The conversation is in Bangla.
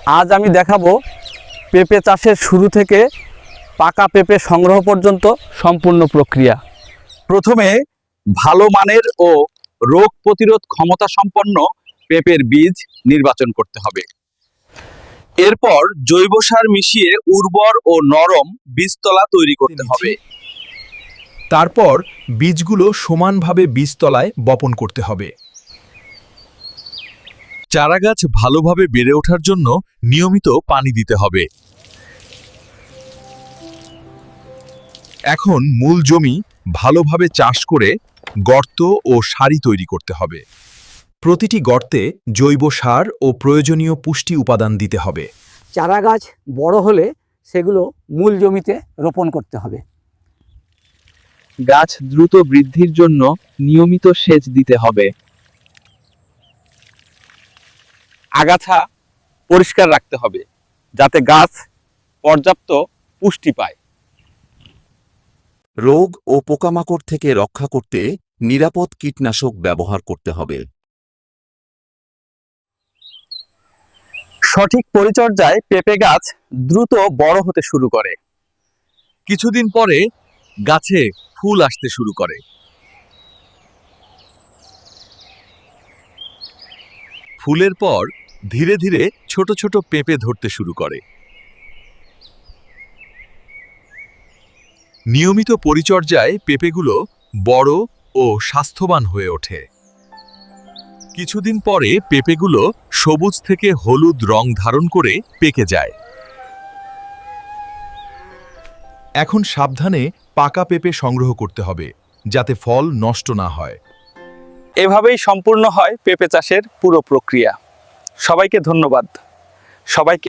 আজ আমি দেখাবো পেঁপে চাষের শুরু থেকে পাকা পেঁপে সংগ্রহ পর্যন্ত সম্পূর্ণ প্রক্রিয়া। প্রথমে ভালো মানের ও রোগ প্রতিরোধ ক্ষমতা সম্পন্ন পেঁপের বীজ নির্বাচন করতে হবে। এরপর জৈব সার মিশিয়ে উর্বর ও নরম বীজতলা তৈরি করতে হবে। তারপর বীজগুলো সমানভাবে বীজতলায় বপন করতে হবে। চারাগাছ ভালোভাবে বেড়ে ওঠার জন্য নিয়মিত পানি দিতে হবে। এখন মূল জমি ভালোভাবে চাষ করে গর্ত ও সারি তৈরি করতে হবে। প্রতিটি গর্তে জৈব সার ও প্রয়োজনীয় পুষ্টি উপাদান দিতে হবে। চারা গাছ বড় হলে সেগুলো মূল জমিতে রোপণ করতে হবে। গাছ দ্রুত বৃদ্ধির জন্য নিয়মিত সেচ দিতে হবে। আগাছা পরিষ্কার রাখতে হবে যাতে গাছ পর্যাপ্ত পুষ্টি পায়। রোগ ও পোকামাকড় থেকে রক্ষা করতে নিরাপদ কীটনাশক ব্যবহার করতে হবে। সঠিক পরিচর্যায় পেঁপে গাছ দ্রুত বড় হতে শুরু করে। কিছুদিন পরে গাছে ফুল আসতে শুরু করে। ফুলের পর ধীরে ধীরে ছোট ছোট পেঁপে ধরতে শুরু করে। নিয়মিত পরিচর্যায় পেঁপেগুলো বড় ও স্বাস্থ্যবান হয়ে ওঠে। কিছুদিন পরে পেঁপেগুলো সবুজ থেকে হলুদ রং ধারণ করে পেকে যায়। এখন সাবধানে পাকা পেঁপে সংগ্রহ করতে হবে যাতে ফল নষ্ট না হয়। এভাবেই সম্পূর্ণ হয় পেঁপে চাষের পুরো প্রক্রিয়া। সবাইকে ধন্যবাদ। সবাইকে